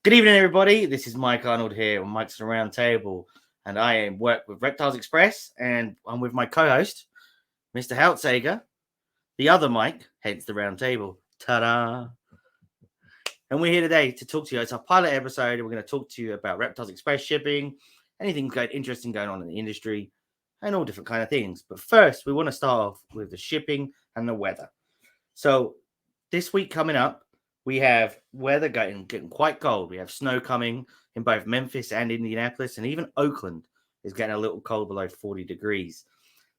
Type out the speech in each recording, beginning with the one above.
Good evening, everybody. This is Mike Arnold here on Mike's Round Table, and I work with Reptiles Express, and I'm with my co-host, Mr. Houtsager, the other Mike, hence the round table. Ta-da! And we're here today to talk to you. It's our pilot episode, and we're going to talk to you about Reptiles Express shipping, anything interesting going on in the industry, and all different kind of things. But first, we want to start off with the shipping and the weather. So this week coming up, we have weather getting quite cold. We have snow coming in both Memphis and Indianapolis, and even Oakland is getting a little cold below 40 degrees.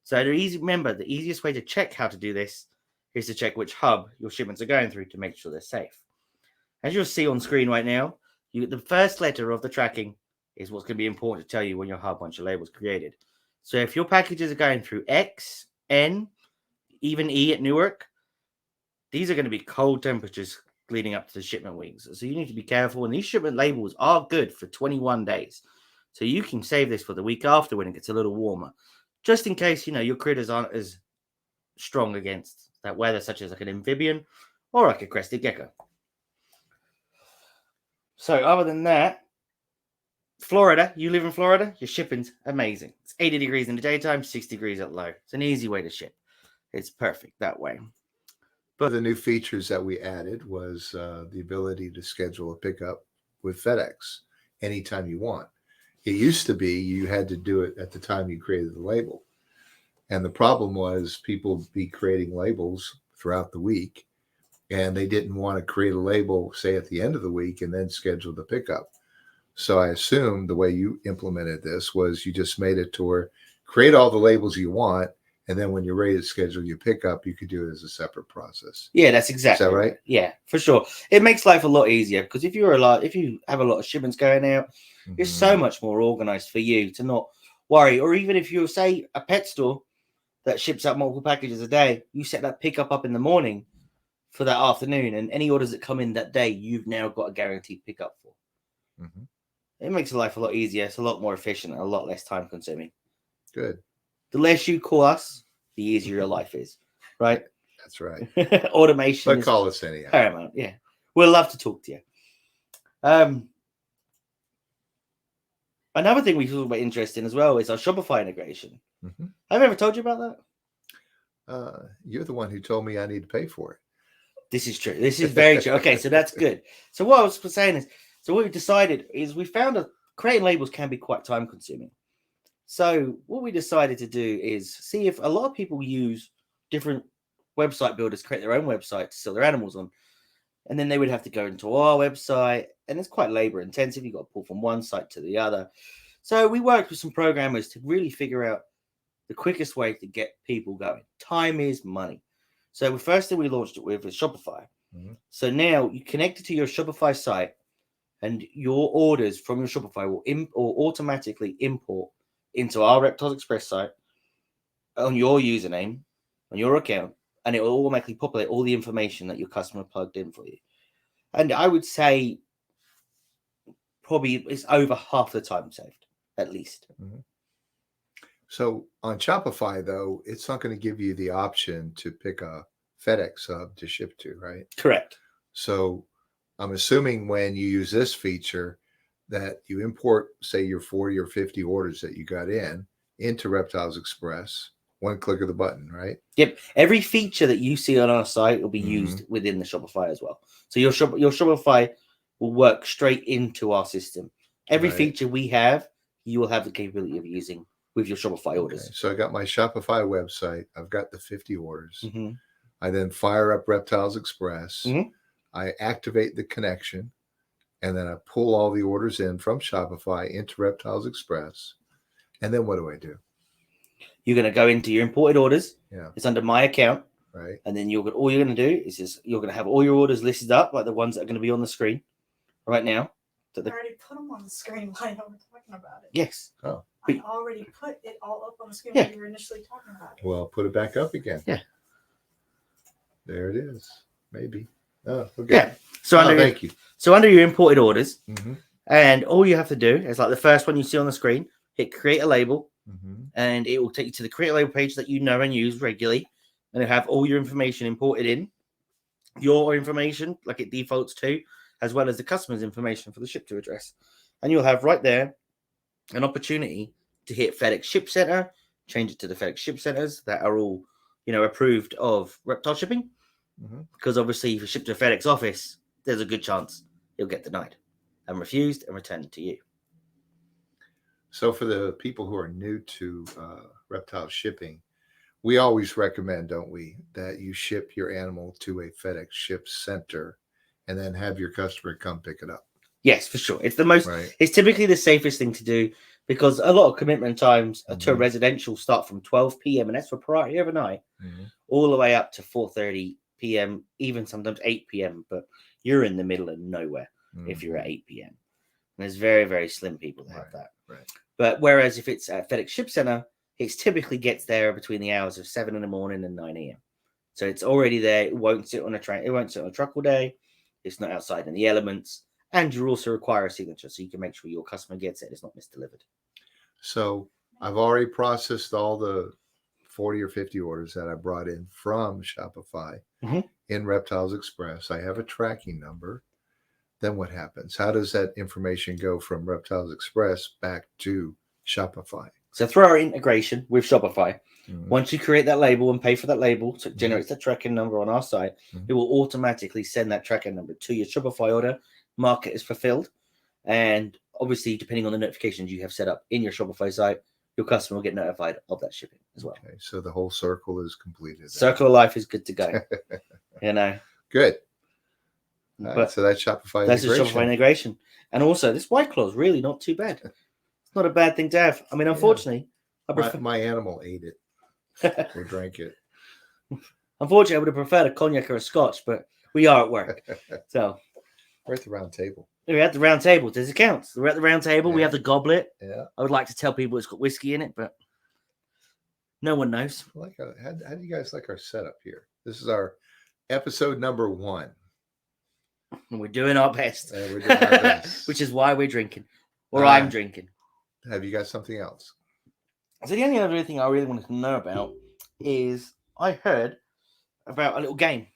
So remember, the easiest way to check how to do this is to check which hub your shipments are going through to make sure they're safe. As you'll see on screen right now, the first letter of the tracking is what's going to be important to tell you when your hub, once your label is created. So if your packages are going through X, N, even E at Newark, these are going to be cold temperatures leading up to the shipment weeks. So you need to be careful. And these shipment labels are good for 21 days. So you can save this for the week after when it gets a little warmer, just in case, your critters aren't as strong against that weather, such as like an amphibian or like a crested gecko. So other than that, Florida, you live in Florida, your shipping's amazing. It's 80 degrees in the daytime, 6 degrees at low. It's an easy way to ship. It's perfect that way. One of the new features that we added was the ability to schedule a pickup with FedEx anytime you want. It used to be you had to do it at the time you created the label. And the problem was people be creating labels throughout the week, and they didn't want to create a label, say, at the end of the week and then schedule the pickup. So I assume the way you implemented this was you just made it to where create all the labels you want, and then when you're ready to schedule your pickup, you could do it as a separate process. Yeah, that's exactly. Is that right? Yeah, for sure. It makes life a lot easier because if you have a lot of shipments going out, it's so much more organized for you to not worry. Or even if you're, say, a pet store that ships out multiple packages a day, you set that pickup up in the morning for that afternoon, and any orders that come in that day, you've now got a guaranteed pickup for. Mm-hmm. It makes life a lot easier. It's a lot more efficient and a lot less time consuming. Good. The less you call us, the easier your life is, right? That's right. Automation. But call us anyhow. Paramount. Yeah, we'll love to talk to you. Another thing we thought about interesting as well is our Shopify integration. Mm-hmm. Have I ever told you about that? You're the one who told me I need to pay for it. This is true. This is very true. Okay, so that's good. So what I was saying is, what we decided is we found that creating labels can be quite time consuming. So what we decided to do is see if a lot of people use different website builders, create their own website to sell their animals on. And then they would have to go into our website, and it's quite labor intensive. You've got to pull from one site to the other. So we worked with some programmers to really figure out the quickest way to get people going. Time is money. So the first thing we launched it with is Shopify. Mm-hmm. So now you connect it to your Shopify site, and your orders from your Shopify will automatically import into our Reptiles Express site on your username, on your account, and it will automatically populate all the information that your customer plugged in for you. And I would say probably it's over half the time saved, at least. Mm-hmm. So on Shopify, though, it's not going to give you the option to pick a FedEx hub to ship to, right? Correct. So I'm assuming when you use this feature that you import, say, your 40 or 50 orders that you got into Reptiles Express, one click of the button, right? Yep. Every feature that you see on our site will be used within the Shopify as well. So your Shopify will work straight into our system. Every feature we have, you will have the capability of using with your Shopify orders. So I got my Shopify website. I've got the 50 orders. Mm-hmm. I then fire up Reptiles Express. Mm-hmm. I activate the connection, and then I pull all the orders in from Shopify into Reptiles Express. And then what do I do? You're going to go into your imported orders. Yeah. It's under my account. Right. And then all you're going to do is you're going to have all your orders listed up, like the ones that are going to be on the screen right now. I already put them on the screen while you were talking about it. Yes. Oh. I already put it all up on the screen when you were initially talking about it. Well, put it back up again. Yeah. There it is. Maybe. Oh, okay. Yeah. So thank you. So under your imported orders, and all you have to do is like the first one you see on the screen, hit create a label, and it will take you to the create a label page that you know and use regularly, and it'll have all your information imported in. Your information, like it defaults to, as well as the customer's information for the ship to address. And you'll have right there an opportunity to hit FedEx Ship Center, change it to the FedEx Ship Centers that are all, approved of reptile shipping. Because obviously, if you ship to a FedEx office, there's a good chance you'll get denied and refused and returned to you. So for the people who are new to reptile shipping, we always recommend, don't we, that you ship your animal to a FedEx Ship Center and then have your customer come pick it up. Yes, for sure. It's the most. Right. It's typically the safest thing to do because a lot of commitment times to a residential start from 12 p.m. and that's for priority overnight, all the way up to 4:30 p.m., even sometimes 8 p.m. But you're in the middle of nowhere if you're at 8 p.m. And there's very, very slim people that have that. Right. But whereas if it's at FedEx Ship Center, it typically gets there between the hours of 7 in the morning and 9 a.m. So it's already there. It won't sit on a train. It won't sit on a truck all day. It's not outside in the elements. And you also require a signature so you can make sure your customer gets it. It's not misdelivered. So I've already processed all the 40 or 50 orders that I brought in from Shopify in Reptiles Express. I have a tracking number. Then what happens? How does that information go from Reptiles Express back to Shopify? So through our integration with Shopify, once you create that label and pay for that label, so it generates the tracking number on our site, it will automatically send that tracking number to your Shopify order, mark it as fulfilled, and obviously, depending on the notifications you have set up in your Shopify site, your customer will get notified of that shipping as well. Okay, so the whole circle is completed. Circle of life is good to go. Good. But right, so that's Shopify that's integration. a Shopify integration. And also, this White Claw is really not too bad. It's not a bad thing to have. I mean, unfortunately, my animal ate it or drank it. Unfortunately, I would have preferred a cognac or a scotch, but we are at work. So we're at the round table. We're at the round table. Does it count? We're at the round table. We have the goblet. Yeah. I would like to tell people it's got whiskey in it, but no one knows. How do you guys like our setup here? This is our episode number 1. And we're doing our best. We're doing our best. Which is why we're drinking. Or I'm drinking. Have you got something else? So the only other thing I really wanted to know about is I heard about a little game.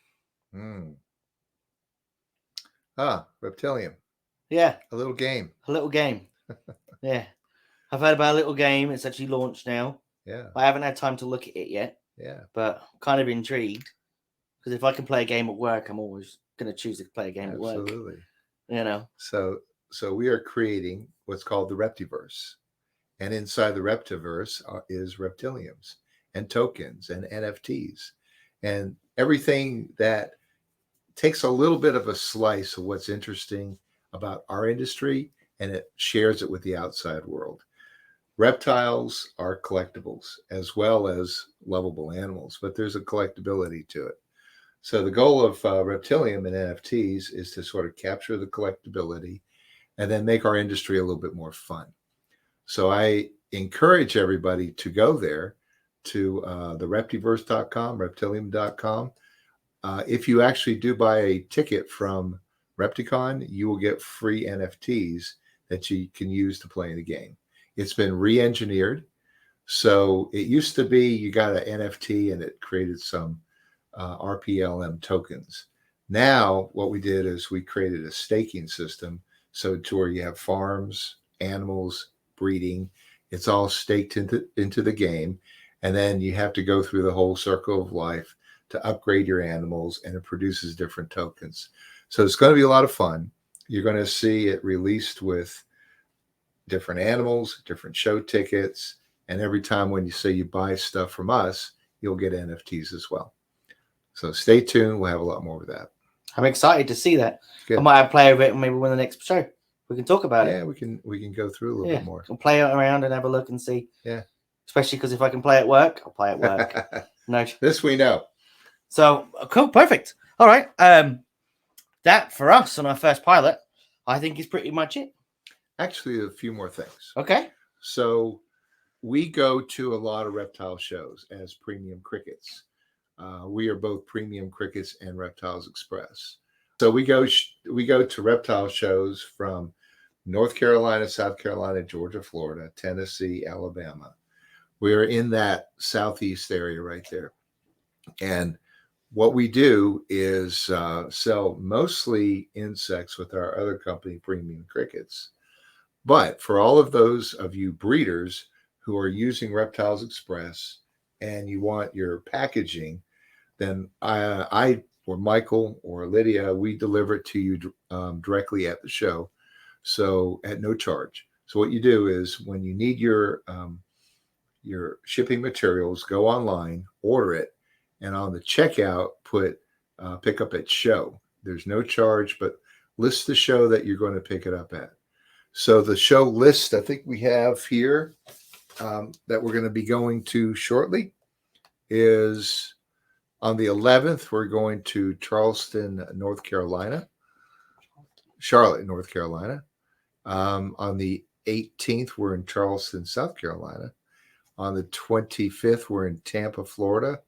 Reptilium. Yeah. A little game. Yeah. I've heard about a little game. It's actually launched now. Yeah. I haven't had time to look at it yet. Yeah. But I'm kind of intrigued. Because if I can play a game at work, I'm always going to choose to play a game at work. Absolutely. So we are creating what's called the Reptiverse. And inside the Reptiverse is reptiliums and tokens and NFTs and everything that takes a little bit of a slice of what's interesting about our industry and it shares it with the outside world. Reptiles are collectibles as well as lovable animals, but there's a collectability to it. So the goal of Reptilium and NFTs is to sort of capture the collectability and then make our industry a little bit more fun. So I encourage everybody to go there to the reptiverse.com, reptilium.com. If you actually do buy a ticket from Repticon, you will get free NFTs that you can use to play in the game. It's been re-engineered. So it used to be you got an NFT and it created some RPLM tokens. Now what we did is we created a staking system so to where you have farms, animals, breeding. It's all staked into the game. And then you have to go through the whole circle of life to upgrade your animals, and it produces different tokens. So it's going to be a lot of fun. You're going to see it released with different animals, different show tickets, and every time when you say you buy stuff from us, you'll get NFTs as well. So stay tuned. We'll have a lot more of that. I'm excited to see that. Good. I might have play with it maybe when the next show. We can talk about it. Yeah, we can go through a little bit more. We'll play it around and have a look and see. Yeah. Especially because if I can play at work, I'll play at work. No. This we know. So cool, perfect. All right. That for us on our first pilot, I think is pretty much it. Actually, a few more things. Okay. So we go to a lot of reptile shows as Premium Crickets. We are both Premium Crickets and Reptiles Express. So we go to reptile shows from North Carolina, South Carolina, Georgia, Florida, Tennessee, Alabama. We are in that southeast area right there. And what we do is sell mostly insects with our other company, Premium Crickets. But for all of those of you breeders who are using Reptiles Express and you want your packaging, then I or Michael or Lydia, we deliver it to you directly at the show, so at no charge. So what you do is when you need your shipping materials, go online, order it, and on the checkout put pick up at show. There's no charge, but list the show that you're going to pick it up at. So the show list I think we have here that we're going to be going to shortly is on the 11th. We're going to Charleston, North Carolina, Charlotte, North Carolina. On the 18th, we're in Charleston, South Carolina. On the 25th, we're in Tampa, Florida.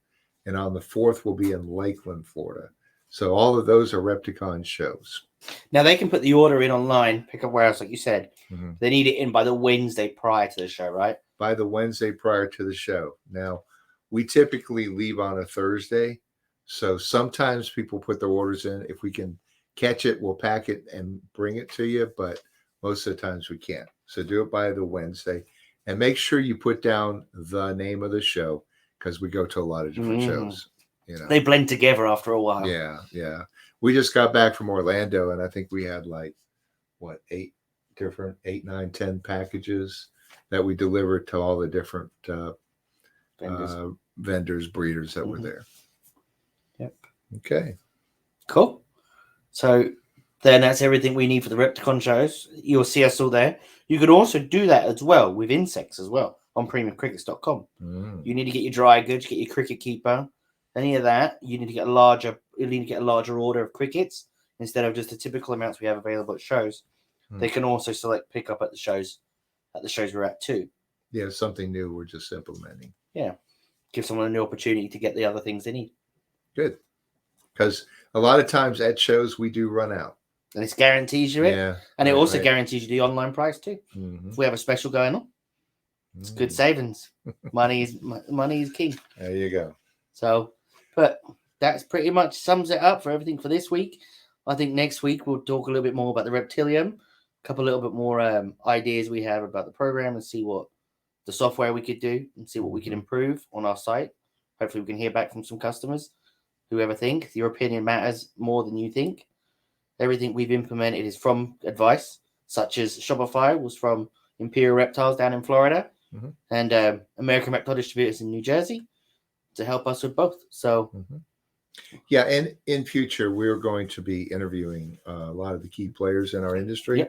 And on the 4th, we'll be in Lakeland, Florida. So all of those are Repticon shows. Now they can put the order in online, pick up warehouse, like you said. Mm-hmm. They need it in by the Wednesday prior to the show, right? By the Wednesday prior to the show. Now, we typically leave on a Thursday. So sometimes people put their orders in. If we can catch it, we'll pack it and bring it to you. But most of the times we can't. So do it by the Wednesday. And make sure you put down the name of the show because we go to a lot of different shows. You know, they blend together after a while. Yeah, yeah. We just got back from Orlando, and I think we had 8, 9, 10 packages that we delivered to all the different vendors, breeders that were there. Yep. Okay. Cool. So then that's everything we need for the Repticon shows. You'll see us all there. You can also do that as well with insects as well on premiumcrickets.com. You need to get your dry goods, get your cricket keeper, any of that. You need to get a larger order of crickets instead of just the typical amounts we have available at shows. They can also select pick up at the shows we're at too. Yeah, something new we're just implementing. Yeah. Give someone a new opportunity to get the other things they need. Good. Because a lot of times at shows we do run out. And it guarantees you it. Yeah. And it also guarantees you the online price too. Mm-hmm. If we have a special going on, it's good savings. Money is king. There you go. So, but that's pretty much sums it up for everything for this week. I think next week we'll talk a little bit more about the Reptilium, a little bit more ideas we have about the program and see what the software we could do and see what we can improve on our site. Hopefully we can hear back from some customers, whoever think. Your opinion matters more than you think. Everything we've implemented is from advice, such as Shopify was from Imperial Reptiles down in Florida and American Reptile Distributors in New Jersey to help us with both. So, yeah, and in future, we're going to be interviewing a lot of the key players in our industry,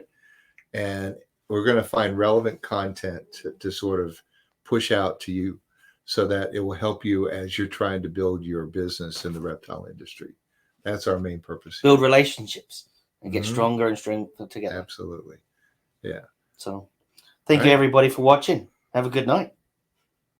and we're going to find relevant content to sort of push out to you so that it will help you as you're trying to build your business in the reptile industry. That's our main purpose. Build relationships and get stronger and stronger together. Absolutely. Yeah. So thank you, everybody, for watching. Have a good night.